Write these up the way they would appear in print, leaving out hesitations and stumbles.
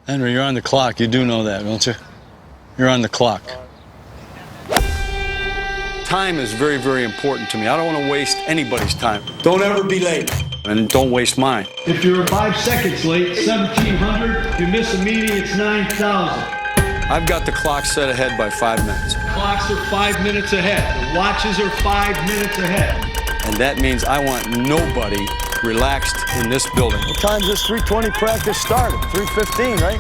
Henry, you're on the clock. You do know that, don't you? You're on the clock. Time is very, very important to me. I don't want to waste anybody's time. Don't ever be late. And don't waste mine. If you're 5 seconds late, 1,700. If you miss a meeting, it's 9,000. I've got the clock set ahead by 5 minutes. Clocks are 5 minutes ahead. The watches are 5 minutes ahead. And that means I want nobody relaxed in this building. What time does 3:20 practice start? At 3:15, right?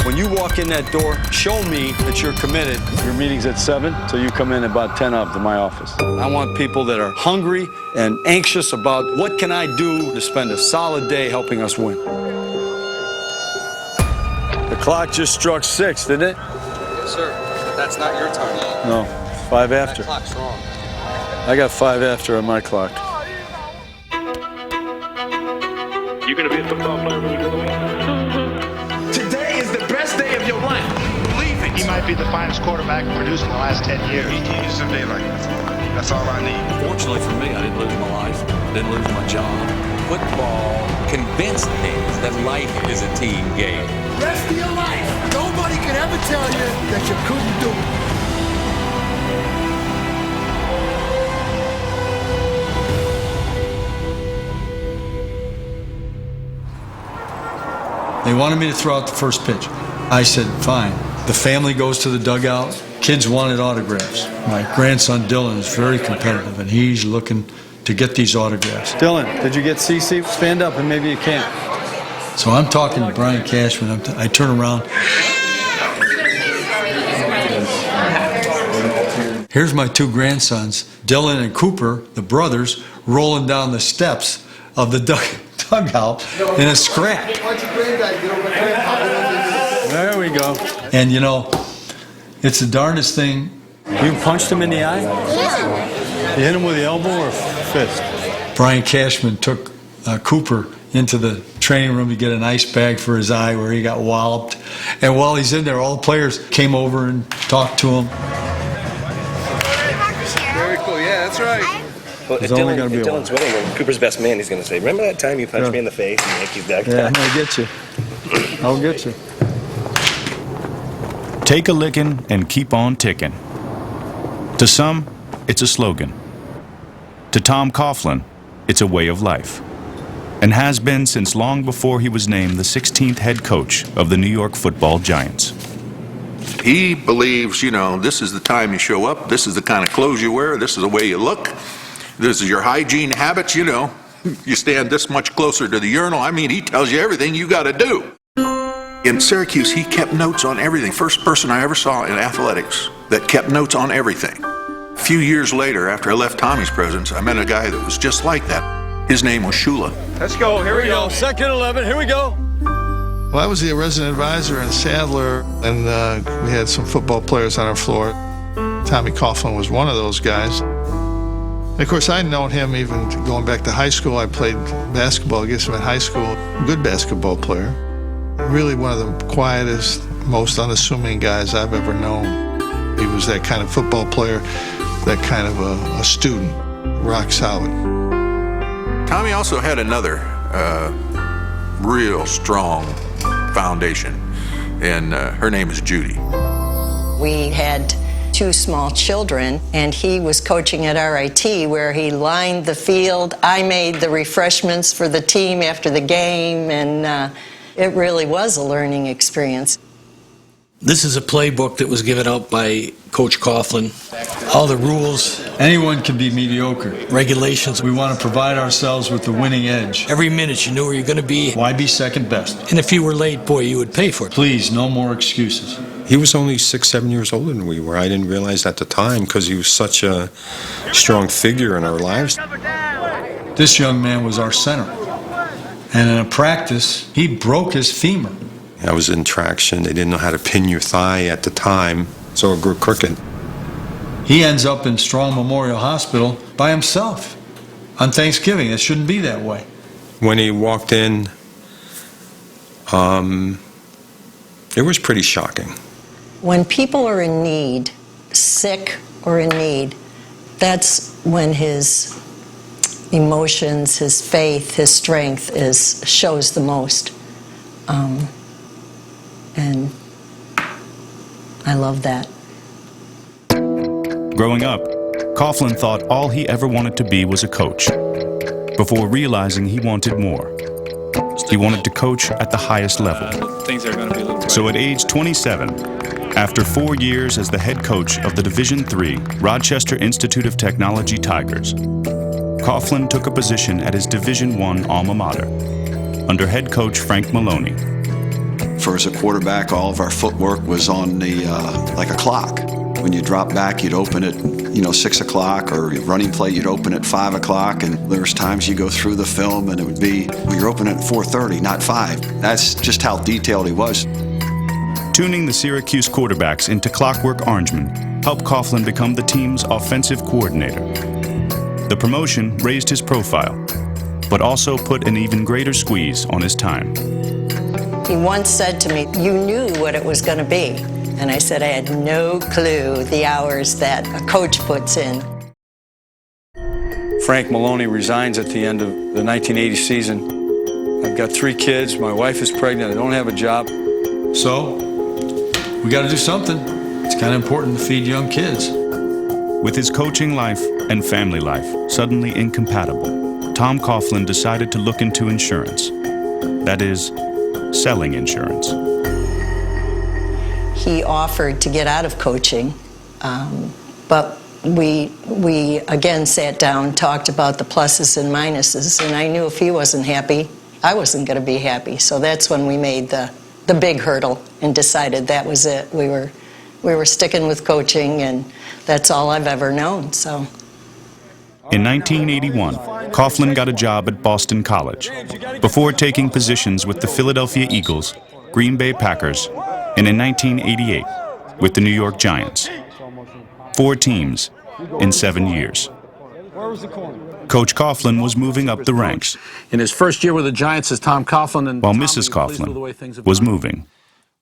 When you walk in that door, show me that you're committed. Your meeting's at 7, so you come in about 10 of to my office. I want people that are hungry and anxious about what can I do to spend a solid day helping us win. The clock just struck 6, didn't it? Yes, sir. That's not your time. No, 5 after. That clock's wrong. I got 5 after on my clock. You gonna be a football player when you go away? Today is the best day of your life. Believe it. He might be the finest quarterback produced in the last 10 years. He needs a day like that. That's all I need. Fortunately for me, I didn't lose my life. Didn't lose my job. Football convinced me that life is a team game. Rest of your life. Nobody can ever tell you that you couldn't do it. They wanted me to throw out the first pitch. I said, fine. The family goes to the dugout. Kids wanted autographs. My grandson Dylan is very competitive, and he's looking to get these autographs. Dylan, did you get CC? Stand up and maybe you can't. So I'm talking to Brian Cashman. I turn around. Here's my 2 grandsons, Dylan and Cooper, the brothers, rolling down the steps of the dugout in a scrap. There we go. And you know, it's the darndest thing. You punched him in the eye? Yeah. You hit him with the elbow or fist? Brian Cashman took Cooper into the training room to get an ice bag for his eye where he got walloped. And while he's in there, all the players came over and talked to him. Very cool. Yeah, that's right. Well, if Dylan's winning and Cooper's best man, he's going to say, remember that time you punched me in the face and Yankees got Yeah, I'm going to get you. I'll get you. Take a lickin' and keep on tickin'. To some, it's a slogan. To Tom Coughlin, it's a way of life, and has been since long before he was named the 16th head coach of the New York Football Giants. He believes, you know, this is the time you show up, this is the kind of clothes you wear, this is the way you look, this is your hygiene habits, you know. You stand this much closer to the urinal. I mean, he tells you everything you got to do. In Syracuse, he kept notes on everything. First person I ever saw in athletics that kept notes on everything. A few years later, after I left Tommy's presence, I met a guy that was just like that. His name was Coughlin. Let's go. Here we go. Second 11. Here we go. Well, I was the resident advisor in Sadler, and we had some football players on our floor. Tommy Coughlin was one of those guys. And of course, I'd known him even going back to high school. I played basketball against him in high school. Good basketball player. Really one of the quietest, most unassuming guys I've ever known. He was that kind of football player, that kind of a student, rock solid. Tommy also had another real strong foundation, and her name is Judy. We had 2 small children, and he was coaching at RIT where he lined the field. I made the refreshments for the team after the game, and it really was a learning experience. This is a playbook that was given out by Coach Coughlin. All the rules, Anyone can be mediocre. regulations. We want to provide ourselves with the winning edge. Every minute you knew where you're going to be. Why be second best? And if you were late, boy, you would pay for it. Please, no more excuses. He was only 6, 7 years older than we were. I didn't realize at the time because he was such a strong figure in our lives. This young man was our center. And in a practice, he broke his femur. I was in traction. They didn't know how to pin your thigh at the time, so it grew crooked. He ends up in Strong Memorial Hospital by himself on Thanksgiving. It shouldn't be that way. When he walked in, it was pretty shocking. When people are in need, sick or in need, that's when his emotions, his faith, his strength shows the most. And I love that. Growing up, Coughlin thought all he ever wanted to be was a coach, before realizing he wanted more. He wanted to coach at the highest level. Things are going to be a little brighter. So at age 27, after 4 years as the head coach of the Division III Rochester Institute of Technology Tigers, Coughlin took a position at his Division I alma mater, under head coach Frank Maloney. For as a quarterback, all of our footwork was on the like a clock. When you drop back, you'd open at 6 o'clock, or running play, you'd open at 5 o'clock, and there was times you go through the film and it would be, well, you're open at 4:30, not 5. That's just how detailed he was. Tuning the Syracuse quarterbacks into clockwork orangemen helped Coughlin become the team's offensive coordinator. The promotion raised his profile, but also put an even greater squeeze on his time. He once said to me, "You knew what it was going to be." And I said I had no clue the hours that a coach puts in. Frank Maloney resigns at the end of the 1980 season. I've got 3 kids. My wife is pregnant. I don't have a job. So we got to do something. It's kind of important to feed young kids. With his coaching life and family life suddenly incompatible, Tom Coughlin decided to look into insurance. That is, selling insurance. He offered to get out of coaching, but we again sat down, talked about the pluses and minuses, and I knew if he wasn't happy, I wasn't going to be happy. So that's when we made the big hurdle and decided that was it. We were sticking with coaching, and that's all I've ever known. So. In 1981, Coughlin got a job at Boston College before taking positions with the Philadelphia Eagles, Green Bay Packers, and in 1988 with the New York Giants. 4 teams in 7 years. Coach Coughlin was moving up the ranks, In his first year with the Giants as Tom Coughlin, and while Tom, Mrs. were you pleased with the way Coughlin things have was gone? moving.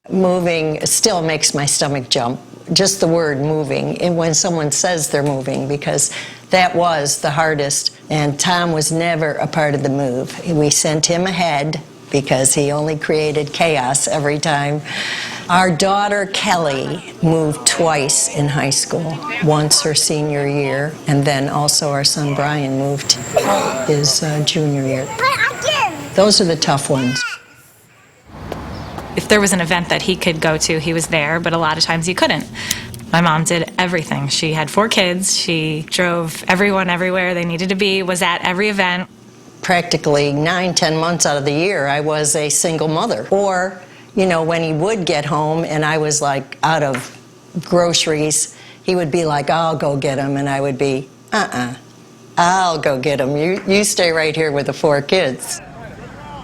Moving still makes my stomach jump, just the word moving, and when someone says they're moving, because that was the hardest, and Tom was never a part of the move. We sent him ahead because he only created chaos every time. Our daughter Kelly moved twice in high school, once her senior year, and then also our son Brian moved his junior year. Those are the tough ones. If there was an event that he could go to, he was there, but a lot of times he couldn't. My mom did everything. She had 4 kids. She drove everyone everywhere they needed to be, was at every event. Practically 9-10 months out of the year, I was a single mother. Or, when he would get home and I was like out of groceries, he would be like, "I'll go get them," and I would be, I'll go get them. You stay right here with the 4 kids.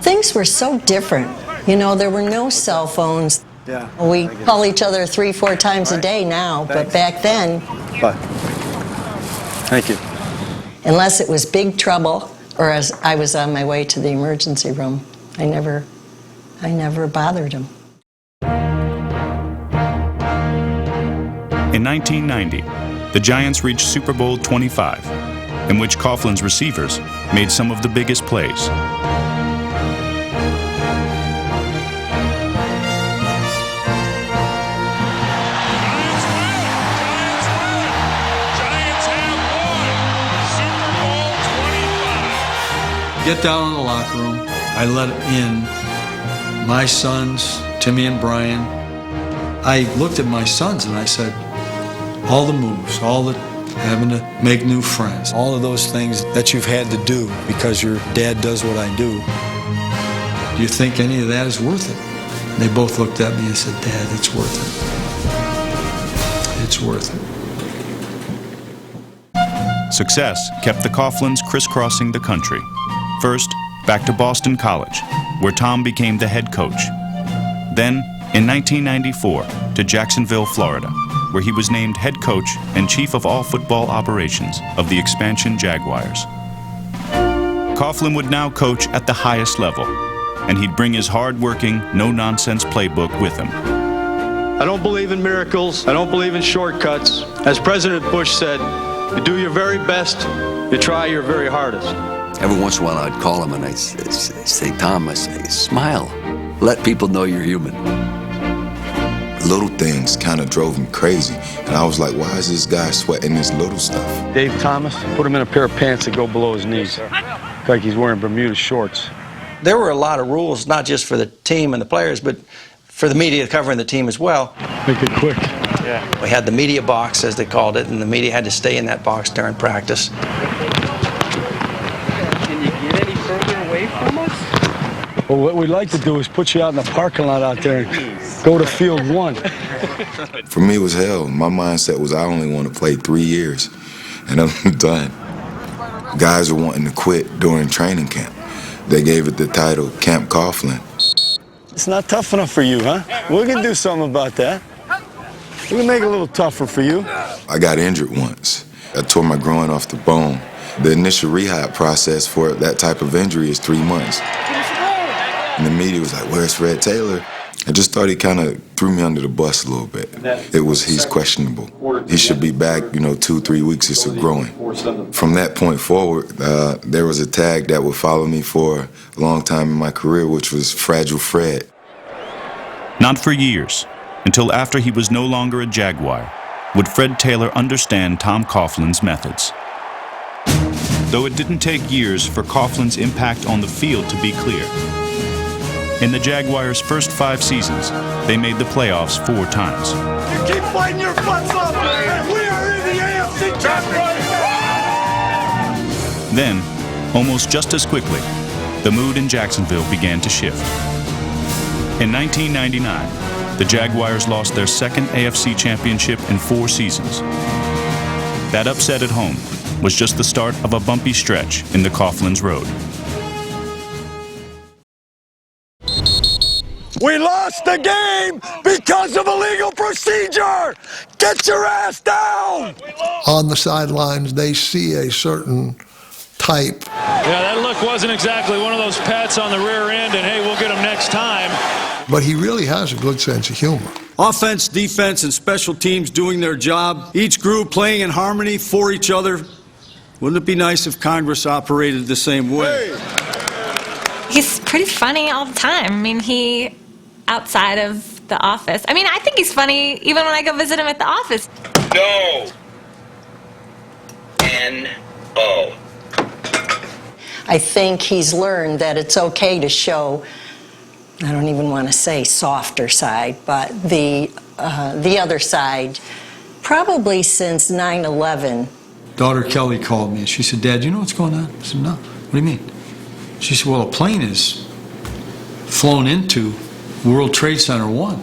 Things were so different. There were no cell phones. Yeah. We call each other 3-4 times a day now, but back then, Bye. Thank you. unless it was big trouble or as I was on my way to the emergency room, I never bothered him. In 1990, the Giants reached Super Bowl 25, in which Coughlin's receivers made some of the biggest plays. Get down in the locker room. I let in my sons, Timmy and Brian. I looked at my sons and I said, all the moves, all the having to make new friends, all of those things that you've had to do because your dad does what I do. Do you think any of that is worth it? And they both looked at me and said, "Dad, it's worth it. It's worth it." Success kept the Coughlins crisscrossing the country. First, back to Boston College, where Tom became the head coach. Then, in 1994, to Jacksonville, Florida, where he was named head coach and chief of all football operations of the expansion Jaguars. Coughlin would now coach at the highest level, and he'd bring his hard-working, no-nonsense playbook with him. I don't believe in miracles. I don't believe in shortcuts. As President Bush said, you do your very best, you try your very hardest. Every once in a while I'd call him and I'd say, "Tom," I say, "smile. Let people know you're human." little things kind of drove him crazy. And I was like, why is this guy sweating this little stuff? Dave Thomas, put him in a pair of pants that go below his knees. Like he's wearing Bermuda shorts. There were a lot of rules, not just for the team and the players, but for the media covering the team as well. Make it quick. Yeah. We had the media box, as they called it, and the media had to stay in that box during practice. Can you get any further away from us? Well, what we'd like to do is put you out in the parking lot out there and go to field 1. For me, it was hell. My mindset was I only want to play 3 years, and I'm done. Guys were wanting to quit during training camp. They gave it the title Camp Coughlin. It's not tough enough for you, huh? We're going to do something about that. We're going to make it a little tougher for you. I got injured once. I tore my groin off the bone. The initial rehab process for that type of injury is 3 months. And the media was like, where's Fred Taylor? I just thought he kind of threw me under the bus a little bit. He's questionable. He should be back, 2-3 weeks into growing. From that point forward, there was a tag that would follow me for a long time in my career, which was Fragile Fred. Not for years, until after he was no longer a Jaguar, would Fred Taylor understand Tom Coughlin's methods. Though it didn't take years for Coughlin's impact on the field to be clear. In the Jaguars' first 5 seasons, they made the playoffs 4 times. You keep fighting your butts off, and we are in the AFC Championship! Then, almost just as quickly, the mood in Jacksonville began to shift. In 1999, the Jaguars lost their second AFC championship in 4 seasons. That upset at home was just the start of a bumpy stretch in the Coughlin's road. We lost the game because of illegal procedure! Get your ass down! On the sidelines, they see a certain type. Yeah, that look wasn't exactly one of those pats on the rear end and, hey, we'll get him next time. But he really has a good sense of humor. Offense, defense, and special teams doing their job, each group playing in harmony for each other. Wouldn't it be nice if Congress operated the same way? He's pretty funny all the time. I mean, outside of the office. I mean, I think he's funny even when I go visit him at the office. No. N-O. I think he's learned that it's okay to show, I don't even want to say softer side, but the other side, probably since 9/11. Daughter Kelly called me and she said, Dad, you know what's going on? I said, no. What do you mean? She said, well, a plane is flown into World Trade Center 1.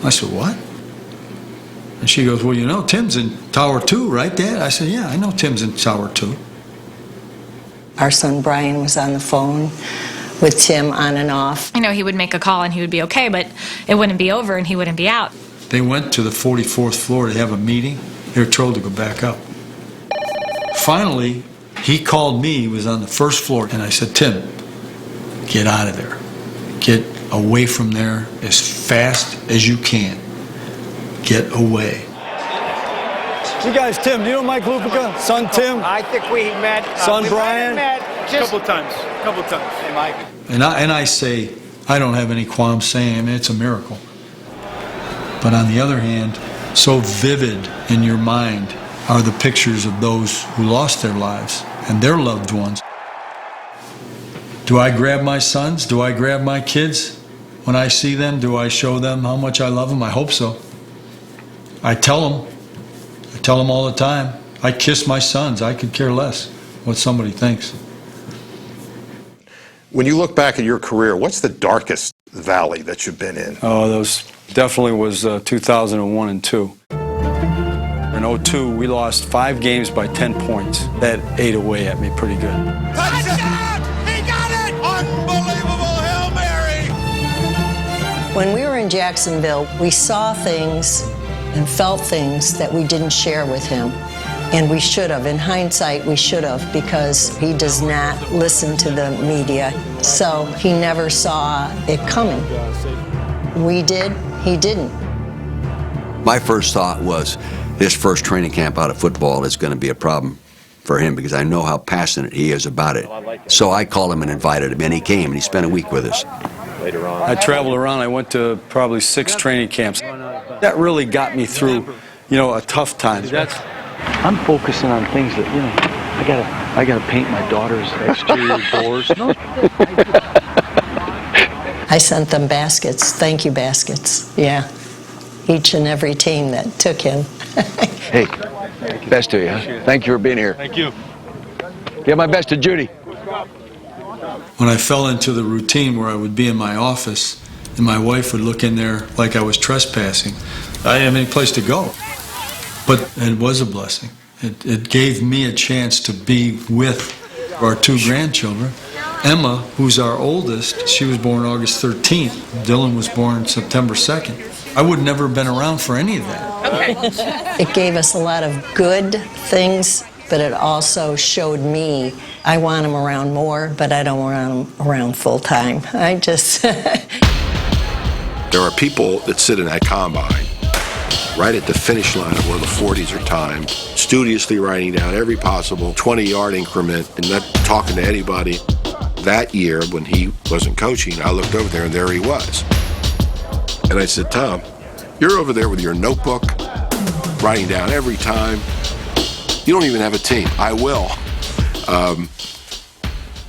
I said, what? And she goes, well, Tim's in Tower 2, right, Dad? I said, yeah, I know Tim's in Tower 2. Our son Brian was on the phone with Tim on and off. He would make a call and he would be okay, but it wouldn't be over and he wouldn't be out. They went to the 44th floor to have a meeting. They were told to go back up. Finally, he called me. He was on the first floor, and I said, Tim, get out of there. Get away from there as fast as you can. Get away. You guys, Tim, do you know Mike Lupica? Son Tim? I think we met. Son Brian? A couple times. Hey, Mike. And I say, I don't have any qualms saying, it's a miracle. But on the other hand, so vivid in your mind are the pictures of those who lost their lives and their loved ones. Do I grab my sons? Do I grab my kids? When I see them, do I show them how much I love them? I hope so. I tell them all the time. I kiss my sons. I could care less what somebody thinks. When you look back at your career, what's the darkest valley that you've been in? Oh, those definitely was 2001 and 2. In 2002, we lost 5 games by 10 points. That ate away at me pretty good. Touchdown! He got it! Unbelievable Hail Mary! When we were in Jacksonville, we saw things and felt things that we didn't share with him. And we should have. In hindsight, we should have, because he does not listen to the media. So he never saw it coming. We did, he didn't. My first thought was, this first training camp out of football is going to be a problem for him because I know how passionate he is about it. So I called him and invited him, and he came, and he spent a week with us. I traveled around. I went to probably 6 training camps. That really got me through, a tough time. I'm focusing on things that, I gotta paint my daughter's exterior doors. No. I sent them baskets, thank you baskets, yeah. Each and every team that took him. Hey, best to you. Huh? Thank you for being here. Thank you. Give my best to Judy. When I fell into the routine where I would be in my office and my wife would look in there like I was trespassing, I didn't have any place to go. But it was a blessing. It gave me a chance to be with our two grandchildren. Emma, who's our oldest, she was born August 13th. Dylan was born September 2nd. I would never have been around for any of that. Okay. It gave us a lot of good things, but it also showed me I want him around more, but I don't want him around full time. I just... There are people that sit in that combine right at the finish line of where the 40s are timed, studiously writing down every possible 20-yard increment and not talking to anybody. That year, when he wasn't coaching, I looked over there and there he was. And I said, Tom, you're over there with your notebook, writing down every time. You don't even have a team. I will.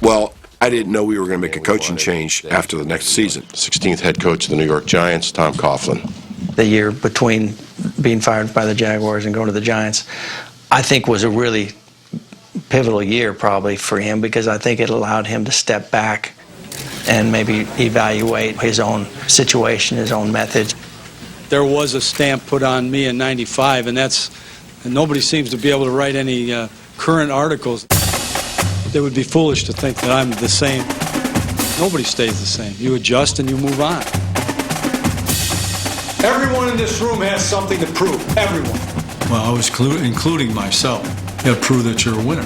Well, I didn't know we were going to make a coaching change after the next season. 16th head coach of the New York Giants, Tom Coughlin. The year between being fired by the Jaguars and going to the Giants, I think was a really pivotal year probably for him, because I think it allowed him to step back and maybe evaluate his own situation, his own methods. There was a stamp put on me in '95, and nobody seems to be able to write any current articles. They would be foolish to think that I'm the same. Nobody stays the same. You adjust and you move on. Everyone in this room has something to prove. Everyone. Well, I was including myself. You have to prove that you're a winner.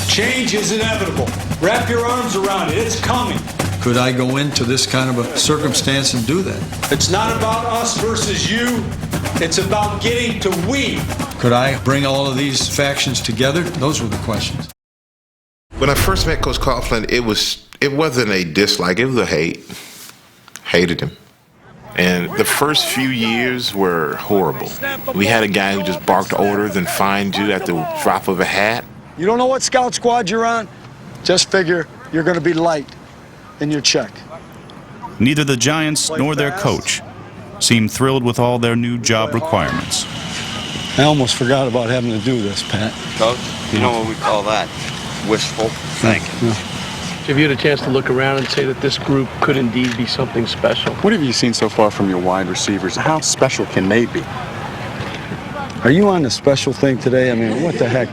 Change is inevitable. Wrap your arms around it. It's coming. Could I go into this kind of a circumstance and do that? It's not about us versus you. It's about getting to we. Could I bring all of these factions together? Those were the questions. When I first met Coach Coughlin, it wasn't a dislike, it was a hate. Hated him. And the first few years were horrible. We had a guy who just barked orders and fined you at the drop of a hat. You don't know what scout squad you're on? Just figure you're going to be light in your check. Neither the Giants nor their coach seemed thrilled with all their new job requirements. I almost forgot about having to do this, Pat. Coach, you know what we call that? Wistful thinking. Have you had a chance to look around and say that this group could indeed be something special? What have you seen so far from your wide receivers? How special can they be? Are you on the special thing today? I mean, what the heck?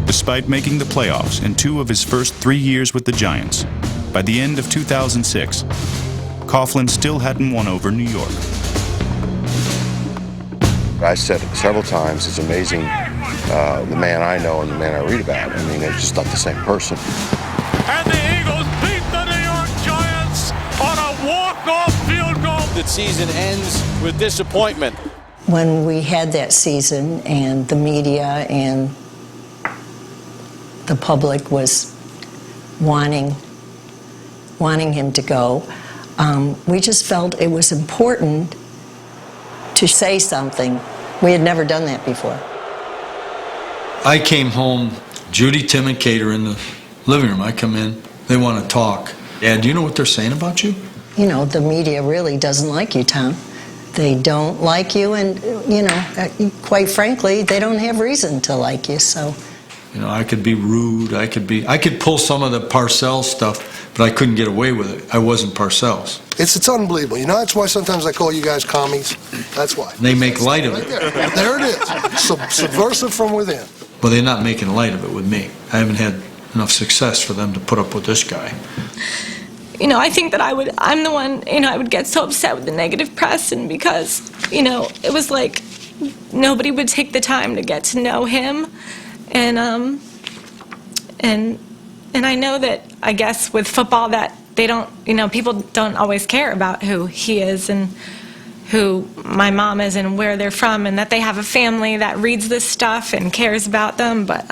Despite making the playoffs in 2 of his first 3 years with the Giants, by the end of 2006, Coughlin still hadn't won over New York. I said it several times, it's amazing the man I know and the man I read about. I mean, they're just not the same person. And the Eagles beat the New York Giants on a walk-off field goal. The season ends with disappointment. When we had that season and the media and the public was wanting him to go, we just felt it was important to say something. We had never done that before. I came home, Judy, Tim, and Kate are in the living room. I come in, they want to talk. Dad, do you know what they're saying about you? You know, the media really doesn't like you, Tom. They don't like you, and, you know, quite frankly, they don't have reason to like you, so. You know, I could be rude, I could pull some of the Parcells stuff, but I couldn't get away with it. I wasn't Parcells. It's unbelievable. You know, that's why sometimes I call you guys commies. That's why. They make light of it. There it is. Subversive from within. Well, they're not making light of it with me. I haven't had enough success for them to put up with this guy. You know, I think that I'm the one, you know, I would get so upset with the negative press, and because, you know, it was like nobody would take the time to get to know him. And I know that, I guess, with football that they don't, you know, people don't always care about who he is and who my mom is and where they're from, and that they have a family that reads this stuff and cares about them, but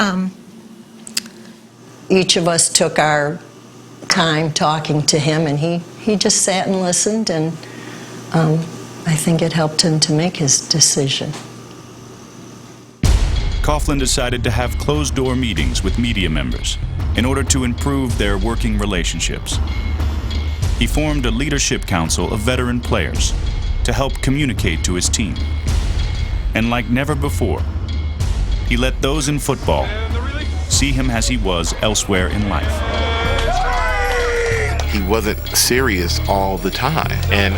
each of us took our time talking to him, and he just sat and listened, and I think it helped him to make his decision. Coughlin decided to have closed-door meetings with media members in order to improve their working relationships. He formed a leadership council of veteran players to help communicate to his team. And like never before, he let those in football see him as he was elsewhere in life. He wasn't serious all the time. And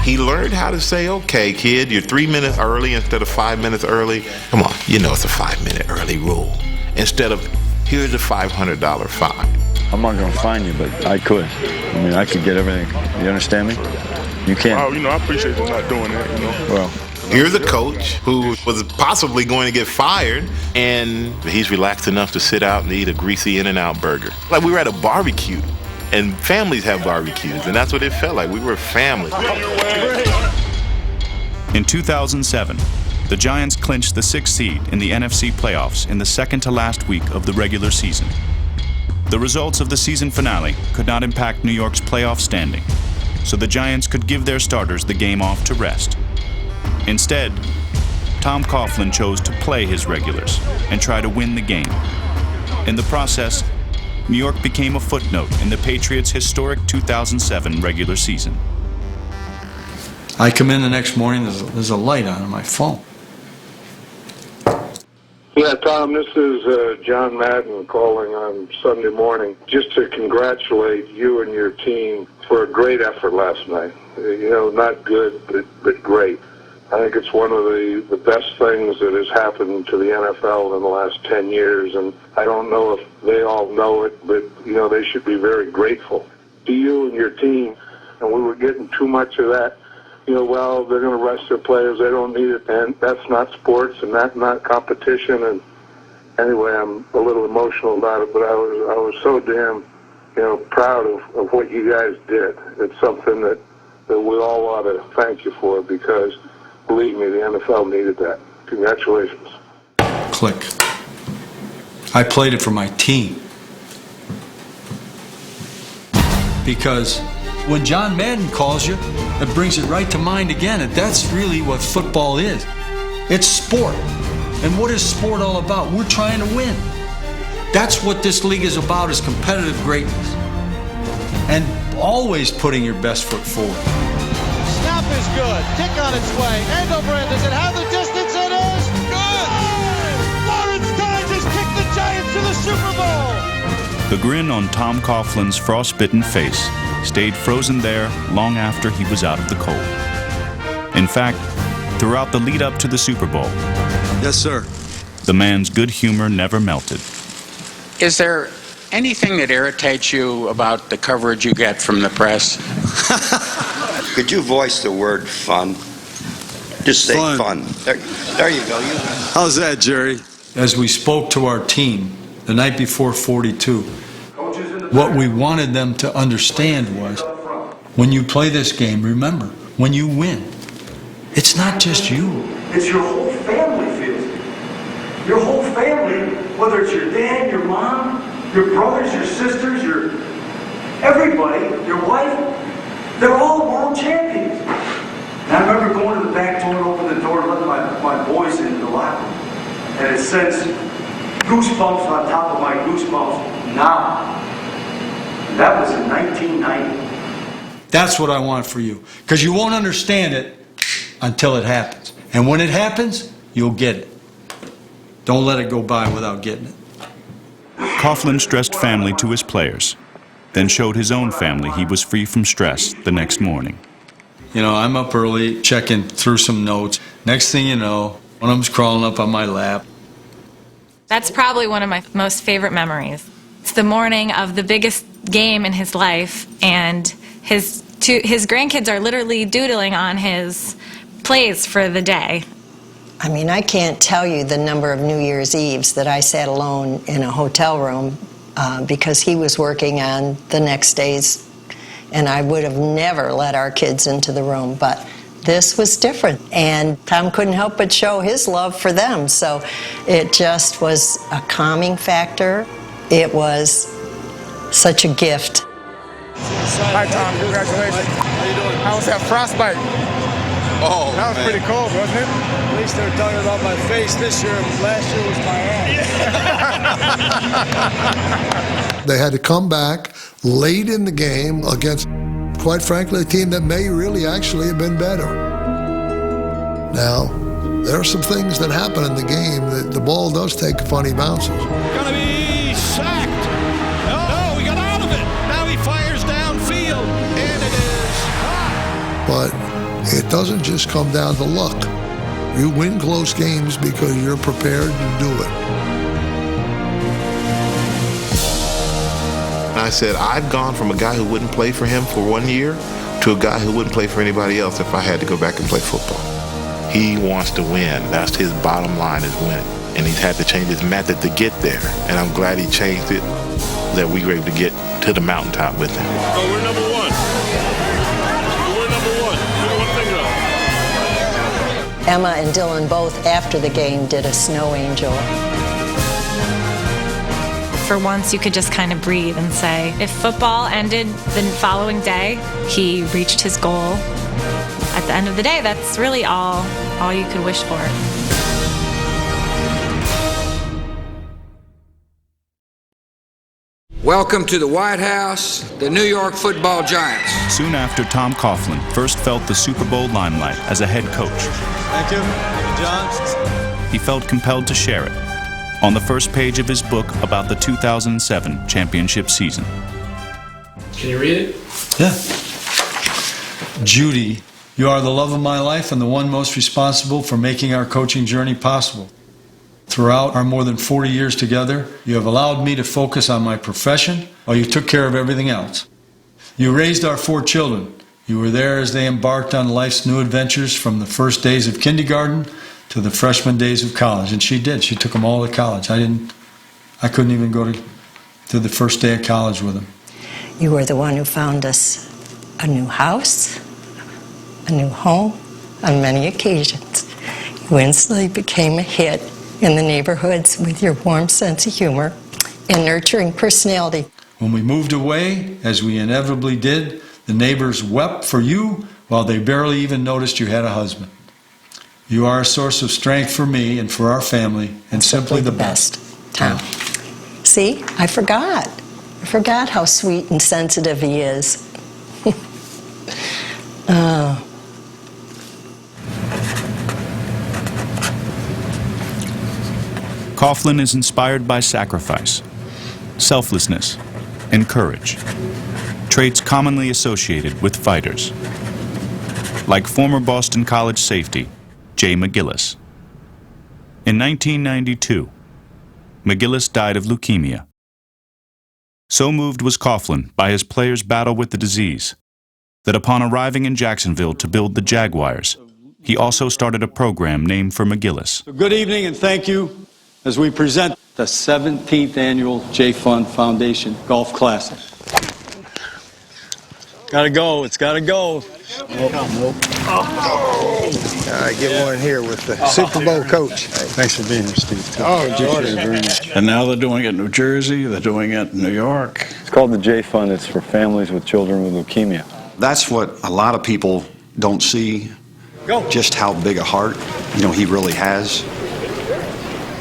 he learned how to say, okay, kid, you're 3 minutes early instead of 5 minutes early. Come on, you know it's a 5-minute early rule. Instead of, here's a $500 fine. I'm not going to fine you, but I could. I mean, I could get everything. You understand me? You can't. Oh, I appreciate you not doing that, Well, here's a coach who was possibly going to get fired, and he's relaxed enough to sit out and eat a greasy In-N-Out burger. Like we were at a barbecue, and families have barbecues, and that's what it felt like. We were a family. In 2007, the Giants clinched the 6th seed in the NFC playoffs in the second to last week of the regular season. The results of the season finale could not impact New York's playoff standing, so the Giants could give their starters the game off to rest. Instead, Tom Coughlin chose to play his regulars and try to win the game. In the process, New York became a footnote in the Patriots' historic 2007 regular season. I come in the next morning, there's a light on my phone. Yeah, Tom, this is John Madden calling on Sunday morning just to congratulate you and your team for a great effort last night. Not good, but great. I think it's one of the best things that has happened to the NFL in the last 10 years, and I don't know if they all know it, but, they should be very grateful to you and your team. And we were getting too much of that. Well, they're going to rest their players. They don't need it, and that's not sports, and that's not competition. And anyway, I'm a little emotional about it, but I was so damn, proud of what you guys did. It's something that we all ought to thank you for, because believe me, the NFL needed that. Congratulations. Click. I played it for my team. Because when John Madden calls you, it brings it right to mind again, and that's really what football is. It's sport. And what is sport all about? We're trying to win. That's what this league is about, is competitive greatness. And always putting your best foot forward. Snap is good. Kick on its way. End over end. Does it have the distance? It is good. Lawrence Tynes has kicked the Giants to the Super Bowl. The grin on Tom Coughlin's frostbitten face stayed frozen there long after he was out of the cold. In fact, throughout the lead up to the Super Bowl, Yes, sir. the man's good humor never melted. Is there anything that irritates you about the coverage you get from the press? Could you voice the word fun? Just say fun. There you go. How's that, Jerry? As we spoke to our team the night before 42, what we wanted them to understand was, when you play this game, remember, when you win, it's not just you. It's your whole family feels it. Your whole family, whether it's your dad, your mom, your brothers, your sisters, everybody, your wife, they're all world champions. And I remember going to the back door and opening the door and letting my boys into the locker room. And it says, goosebumps on top of my goosebumps now. And that was in 1990. That's what I want for you. Because you won't understand it until it happens. And when it happens, you'll get it. Don't let it go by without getting it. Coughlin stressed family to his players, then showed his own family he was free from stress the next morning. I'm up early, checking through some notes. Next thing you know, one of them's crawling up on my lap. That's probably one of my most favorite memories. It's the morning of the biggest game in his life, and his grandkids are literally doodling on his plays for the day. I mean, I can't tell you the number of New Year's Eves that I sat alone in a hotel room because he was working on the next days, and I would have never let our kids into the room, but this was different, and Tom couldn't help but show his love for them, so it just was a calming factor. It was such a gift. Hi, Tom. Congratulations. How you doing? How was that frostbite? Oh, that was pretty cold, wasn't it? At least they're talking about my face this year. Last year was my ass. They had to come back late in the game against, quite frankly, a team that may really actually have been better. Now, there are some things that happen in the game that the ball does take funny bounces. Gonna be sacked. No, he got out of it. Now he fires downfield, and it is hot. But it doesn't just come down to luck. You win close games because you're prepared to do it. I said, I've gone from a guy who wouldn't play for him for 1 year to a guy who wouldn't play for anybody else if I had to go back and play football. He wants to win. That's his bottom line, is winning. And he's had to change his method to get there. And I'm glad he changed it, that we were able to get to the mountaintop with him. Oh, we're number one. We're number one. Put one finger up. Emma and Dylan both, after the game, did a snow angel. For once, you could just kind of breathe and say, if football ended the following day, he reached his goal. At the end of the day, that's really all you could wish for. Welcome to the White House, the New York Football Giants. Soon after Tom Coughlin first felt the Super Bowl limelight as a head coach, Thank you. Thank you, John. he felt compelled to share it on the first page of his book about the 2007 championship season. Can you read it? Yeah. Judy, you are the love of my life and the one most responsible for making our coaching journey possible. Throughout our more than 40 years together, you have allowed me to focus on my profession while you took care of everything else. You raised our 4 children. You were there as they embarked on life's new adventures, from the first days of kindergarten to the freshman days of college. And she did. She took them all to college. I couldn't even go to the first day of college with them. You were the one who found us a new house, a new home, on many occasions. You instantly became a hit in the neighborhoods with your warm sense of humor and nurturing personality. When we moved away, as we inevitably did, the neighbors wept for you while they barely even noticed you had a husband. You are a source of strength for me and for our family, and simply the best. Tom. See, I forgot. I forgot how sweet and sensitive he is. Coughlin is inspired by sacrifice, selflessness, and courage, traits commonly associated with fighters, like former Boston College safety Jay McGillis. In 1992, McGillis died of leukemia. So moved was Coughlin by his players' battle with the disease that upon arriving in Jacksonville to build the Jaguars, he also started a program named for McGillis. Good evening and thank you as we present the 17th annual J Fund Foundation Golf Classic. Gotta go. It's gotta go. Nope. I get one here with the Super Bowl coach. Thanks for being here, Steve. Oh, Jordan. And now they're doing it in New Jersey, they're doing it in New York. It's called the J Fund. It's for families with children with leukemia. That's what a lot of people don't see, just how big a heart, he really has.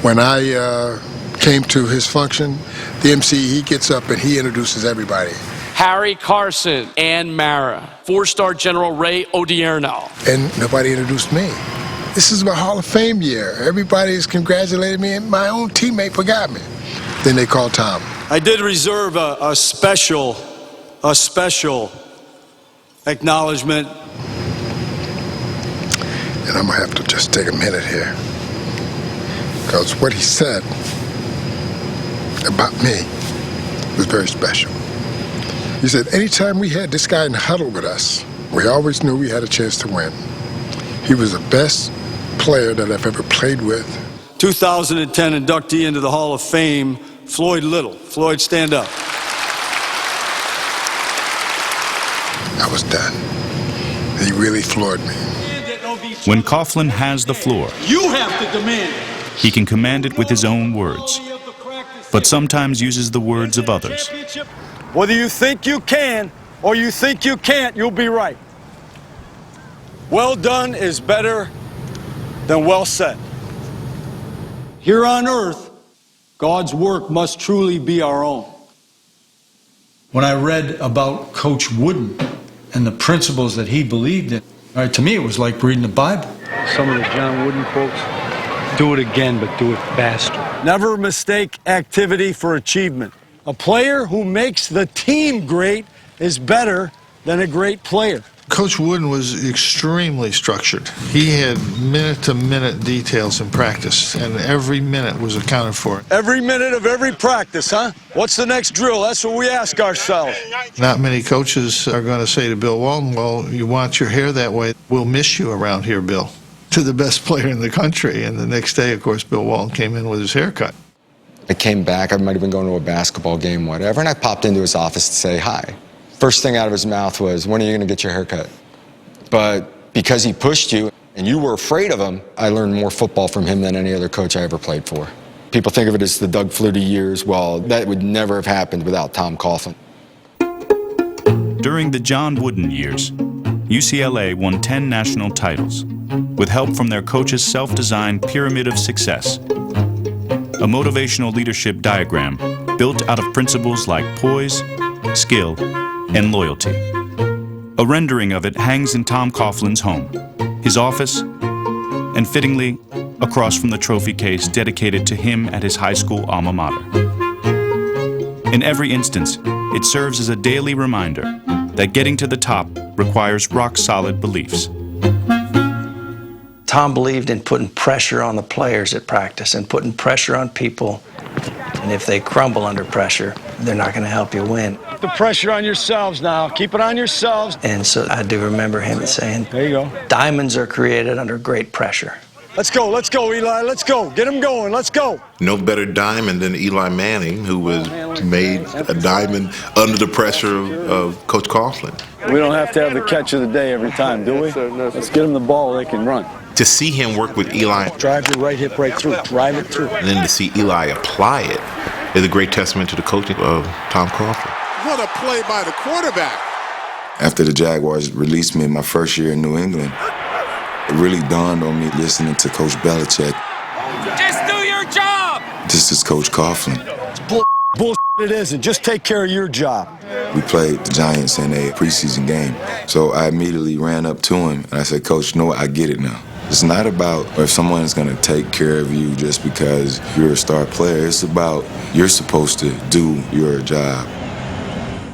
When I came to his function, the MC, he gets up and he introduces everybody. Harry Carson, Ann Mara, 4-star General Ray Odierno. And nobody introduced me. This is my Hall of Fame year. Everybody's congratulated me, and my own teammate forgot me. Then they called Tom. I did reserve a special acknowledgement. And I'm going to have to just take a minute here. Because what he said about me was very special. He said, anytime we had this guy in the huddle with us, we always knew we had a chance to win. He was the best player that I've ever played with. 2010 inductee into the Hall of Fame, Floyd Little. Floyd, stand up. I was done. He really floored me. When Coughlin has the floor, You have to demand it. he can command it with his own words, but sometimes uses the words of others. Whether you think you can or you think you can't, you'll be right. well done is better than well said. Here on earth, God's work must truly be our own. When I read about Coach Wooden and the principles that he believed in, to me it was like reading the Bible. Some of the John Wooden quotes, do it again, but do it faster. Never mistake activity for achievement. A player who makes the team great is better than a great player. Coach Wooden was extremely structured. He had minute-to-minute details in practice, and every minute was accounted for. Every minute of every practice, huh? What's the next drill? That's what we ask ourselves. Not many coaches are going to say to Bill Walton, well, you want your hair that way, we'll miss you around here, Bill. To the best player in the country, and the next day, of course, Bill Walton came in with his haircut. I came back, I might have been going to a basketball game, whatever, and I popped into his office to say hi. First thing out of his mouth was, when are you going to get your hair cut? But because he pushed you and you were afraid of him, I learned more football from him than any other coach I ever played for. People think of it as the Doug Flutie years. Well, that would never have happened without Tom Coughlin. During the John Wooden years, UCLA won 10 national titles with help from their coach's self-designed pyramid of success, a motivational leadership diagram built out of principles like poise, skill, and loyalty. A rendering of it hangs in Tom Coughlin's home, his office, and fittingly, across from the trophy case dedicated to him at his high school alma mater. In every instance, it serves as a daily reminder that getting to the top requires rock-solid beliefs. Tom believed in putting pressure on the players at practice and putting pressure on people. And if they crumble under pressure, they're not going to help you win. The pressure on yourselves now. Keep it on yourselves. And so I do remember him saying, there you go. Diamonds are created under great pressure. Let's go, Eli, let's go. Get him going, let's go. No better diamond than Eli Manning, who was made a diamond under the pressure of Coach Coughlin. We don't have to have the catch of the day every time, do we? Let's get them the ball, they can run. To see him work with Eli, drive your right hip right through, drive it through. And then to see Eli apply it is a great testament to the coaching of Tom Coughlin. What a play by the quarterback. After the Jaguars released me in my first year in New England, it really dawned on me listening to Coach Belichick. Just do your job! This is Coach Coughlin. Bullshit it isn't. Just take care of your job. We played the Giants in a preseason game. So I immediately ran up to him and I said, Coach, you know what? I get it now. It's not about if someone's going to take care of you just because you're a star player. It's about you're supposed to do your job.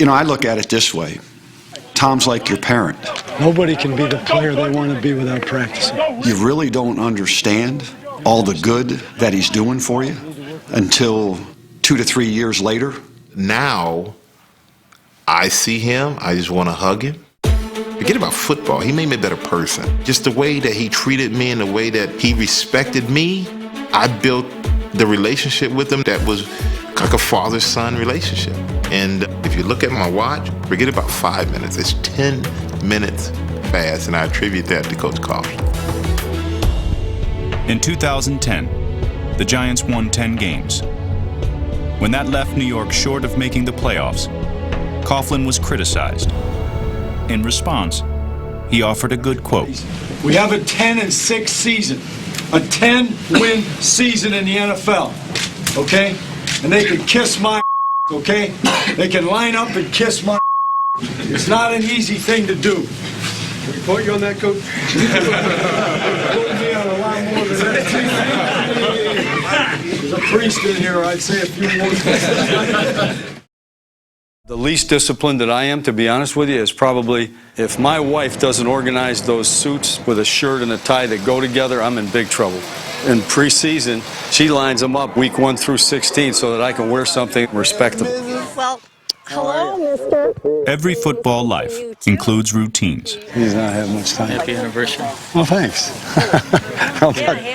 You know, I look at it this way. Tom's like your parent. Nobody can be the player they want to be without practicing. You really don't understand all the good that he's doing for you until 2 to 3 years later. Now, I see him, I just want to hug him. Forget about football. He made me a better person. Just the way that he treated me and the way that he respected me, I built the relationship with him that was like a father-son relationship. And if you look at my watch, forget about 5 minutes. It's 10 minutes fast, and I attribute that to Coach Coughlin. In 2010, the Giants won 10 games. When that left New York short of making the playoffs, Coughlin was criticized. In response, he offered a good quote. We have a 10-6 season, a 10-win season in the NFL, okay? And they can kiss my okay? They can line up and kiss my It's not an easy thing to do. Can we quote you on that, Coach? Quote me on a lot more than that. There's a priest in here, I'd say a few more. The least disciplined that I am, to be honest with you, is probably if my wife doesn't organize those suits with a shirt and a tie that go together, I'm in big trouble. In preseason, she lines them up week 1 through 16 so that I can wear something respectable. Well, hello, mister. Every football life includes routines. He's not having much time. Happy anniversary. Oh, thanks.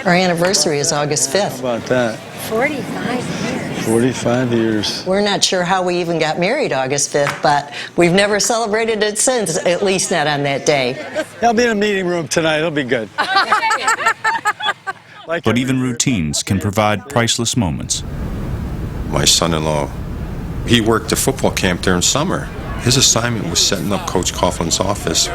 Our anniversary is August 5th. How about that? 45 years. 45 years. We're not sure how we even got married August 5th, but we've never celebrated it since, at least not on that day. I'll be in a meeting room tonight. It'll be good. But even routines can provide priceless moments. My son-in-law, he worked a football camp there in summer. His assignment was setting up Coach Coughlin's office.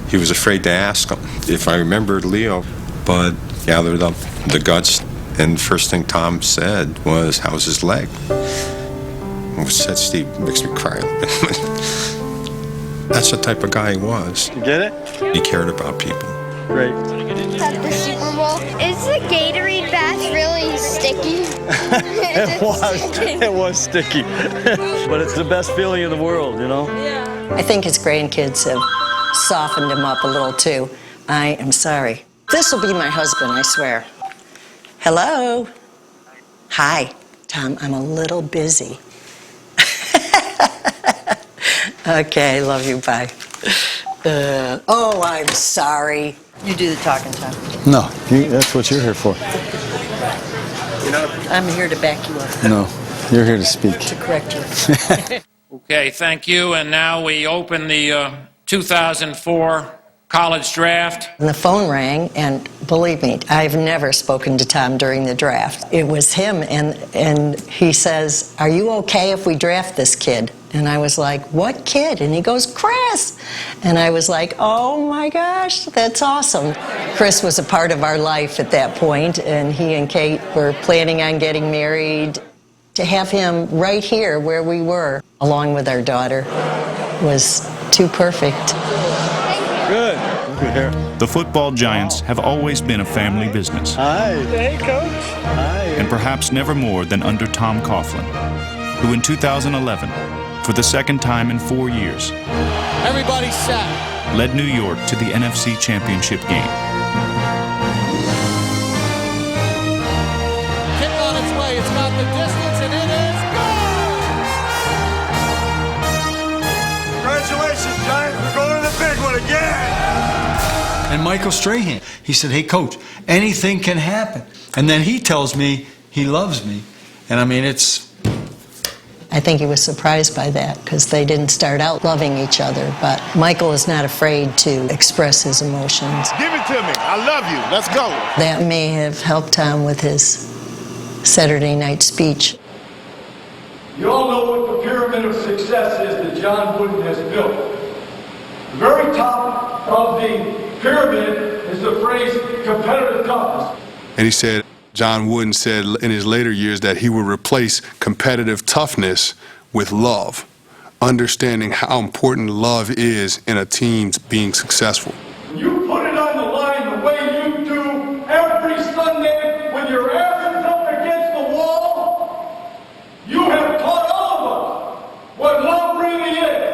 He was afraid to ask him, if I remembered Leo, but gathered up the guts, and first thing Tom said was, "How's his leg?" What said Steve makes me cry. That's the type of guy he was. You get it? He cared about people. Great. At the Super Bowl, is the Gatorade bath really sticky? It was sticky. But it's the best feeling in the world, you know? I think his grandkids have softened him up a little too. I am sorry. This will be my husband, I swear. Hello? Hi, Tom, I'm a little busy. Okay, love you, bye. Oh, I'm sorry. You do the talking, Tom. No, that's what you're here for. I'm here to back you up. No, you're here to speak. To correct you. Okay, thank you. And now we open the 2004 college draft. And the phone rang, and believe me, I've never spoken to Tom during the draft. It was him, and he says, "Are you okay if we draft this kid?" And I was like, "What kid?" And he goes, "Chris." And I was like, "Oh my gosh, that's awesome." Chris was a part of our life at that point, and he and Kate were planning on getting married. To have him right here where we were, along with our daughter, was too perfect. Good. Good hair. The football Giants have always been a family business. Hi. Hey, Coach. Hi. And perhaps never more than under Tom Coughlin, who in 2011, for the second time in 4 years, Everybody set. led New York to the NFC Championship game. Kick on its way. It's got the distance, and it is good! Congratulations, Giants. We're going to the big one again. And Michael Strahan, he said, "Hey, Coach, anything can happen." And then he tells me he loves me. And I mean, I think he was surprised by that because they didn't start out loving each other. But Michael is not afraid to express his emotions. Give it to me. I love you. Let's go. That may have helped Tom with his Saturday night speech. You all know what the pyramid of success is that John Wooden has built. The very top of the pyramid is the phrase competitive toughness. And he said, John Wooden said in his later years that he would replace competitive toughness with love, understanding how important love is in a team's being successful. You put it on the line the way you do every Sunday with your asses up against the wall. You have taught all of us what love really is.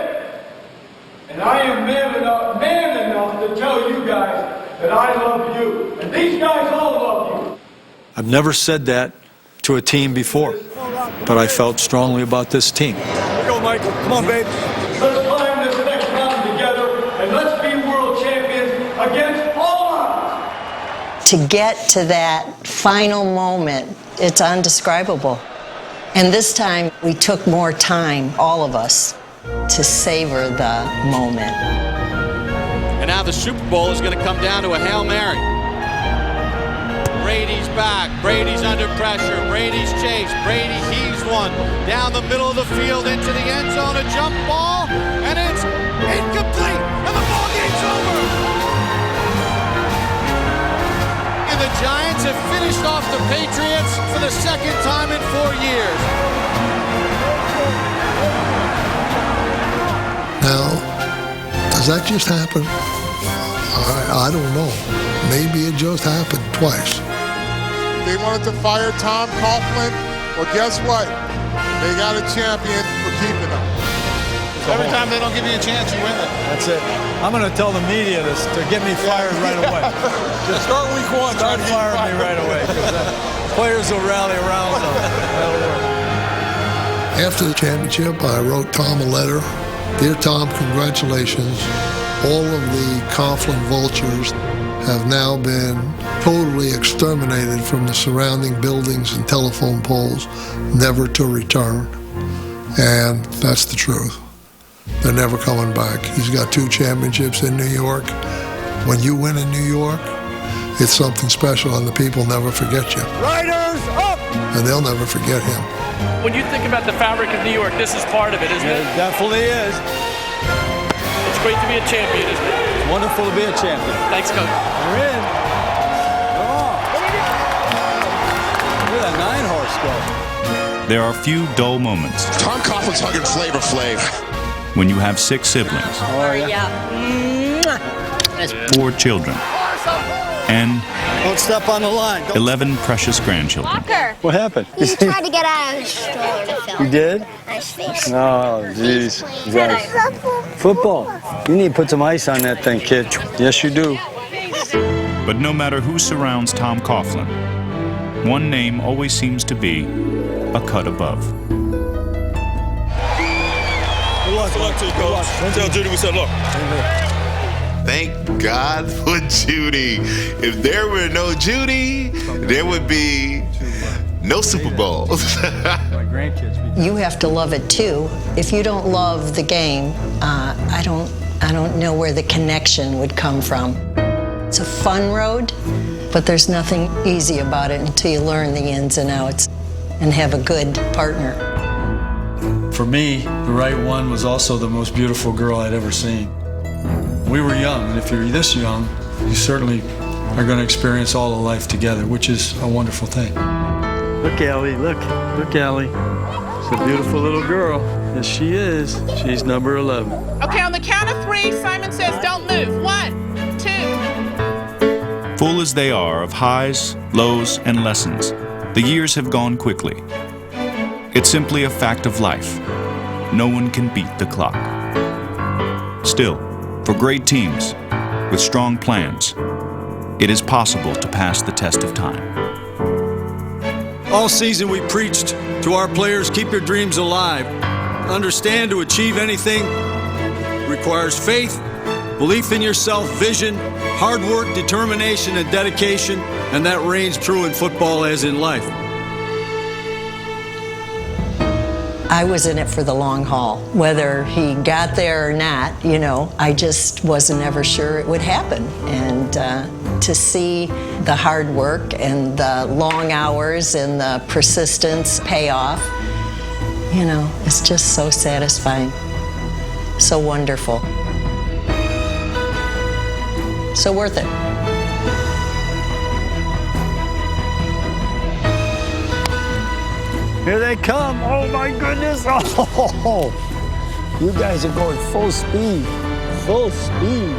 And I am man enough to tell you guys that I love you. And these guys all love you. I've never said that to a team before, but I felt strongly about this team. Go, Michael. Come on, babe. Let's climb this next mountain together, and let's be world champions against all odds. To get to that final moment, it's undescribable. And this time, we took more time, all of us, to savor the moment. And now the Super Bowl is going to come down to a Hail Mary. Brady's back. Brady's under pressure. Brady's chased. Brady heaves one down the middle of the field into the end zone. A jump ball, and it's incomplete. And the ball game's over. And the Giants have finished off the Patriots for the second time in 4 years. Now, does that just happen? I don't know. Maybe it just happened twice. They wanted to fire Tom Coughlin. Well, guess what? They got a champion for keeping him. Every time they don't give you a chance, you win it. That's it. I'm going to tell the media this to get me fired right away. Just start week one. Start firing me right away. Players will rally around. So that'll work. After the championship, I wrote Tom a letter. Dear Tom, congratulations. All of the Coughlin vultures have now been totally exterminated from the surrounding buildings and telephone poles, never to return. And that's the truth. They're never coming back. He's got 2 championships in New York. When you win in New York, it's something special, and the people never forget you. Riders up! And they'll never forget him. When you think about the fabric of New York, this is part of it, isn't it? It definitely is. It's great to be a champion, isn't it? Wonderful to be a champion. Thanks, Coach. You're in. Come on. Look at that 9-horse go. There are few dull moments Tom Coughlin's hugging Flavor Flav. when you have 6 siblings, How are ya? 4 children, and Don't step on the line. 11 precious grandchildren. Walker. What happened? He tried to get out of the stroller to film. You did? Nice face. Oh, jeez. Football. You need to put some ice on that thing, kid. Yes, you do. But no matter who surrounds Tom Coughlin, one name always seems to be a cut above. Good luck to you, Coach. Tell Judy we said look. Thank God for Judy. If there were no Judy, there would be no Super Bowl. My grandkids. You have to love it too. If you don't love the game, I don't know where the connection would come from. It's a fun road, but there's nothing easy about it until you learn the ins and outs and have a good partner. For me, the right one was also the most beautiful girl I'd ever seen. We were young, and if you're this young, you certainly are going to experience all of life together, which is a wonderful thing. Look, Allie, look, Allie. She's a beautiful little girl. Yes, she is. She's number 11. Okay, on the count of 3, Simon says don't move. 1, 2. Full as they are of highs, lows, and lessons, the years have gone quickly. It's simply a fact of life. No one can beat the clock. Still, for great teams with strong plans, it is possible to pass the test of time. All season we preached to our players, keep your dreams alive. Understand to achieve anything requires faith, belief in yourself, vision, hard work, determination, and dedication, and that reigns true in football as in life. I was in it for the long haul. Whether he got there or not, I just wasn't ever sure it would happen. And to see the hard work and the long hours and the persistence pay off, it's just so satisfying, so wonderful, so worth it. Here they come. Oh, my goodness. Oh, you guys are going full speed. Full speed.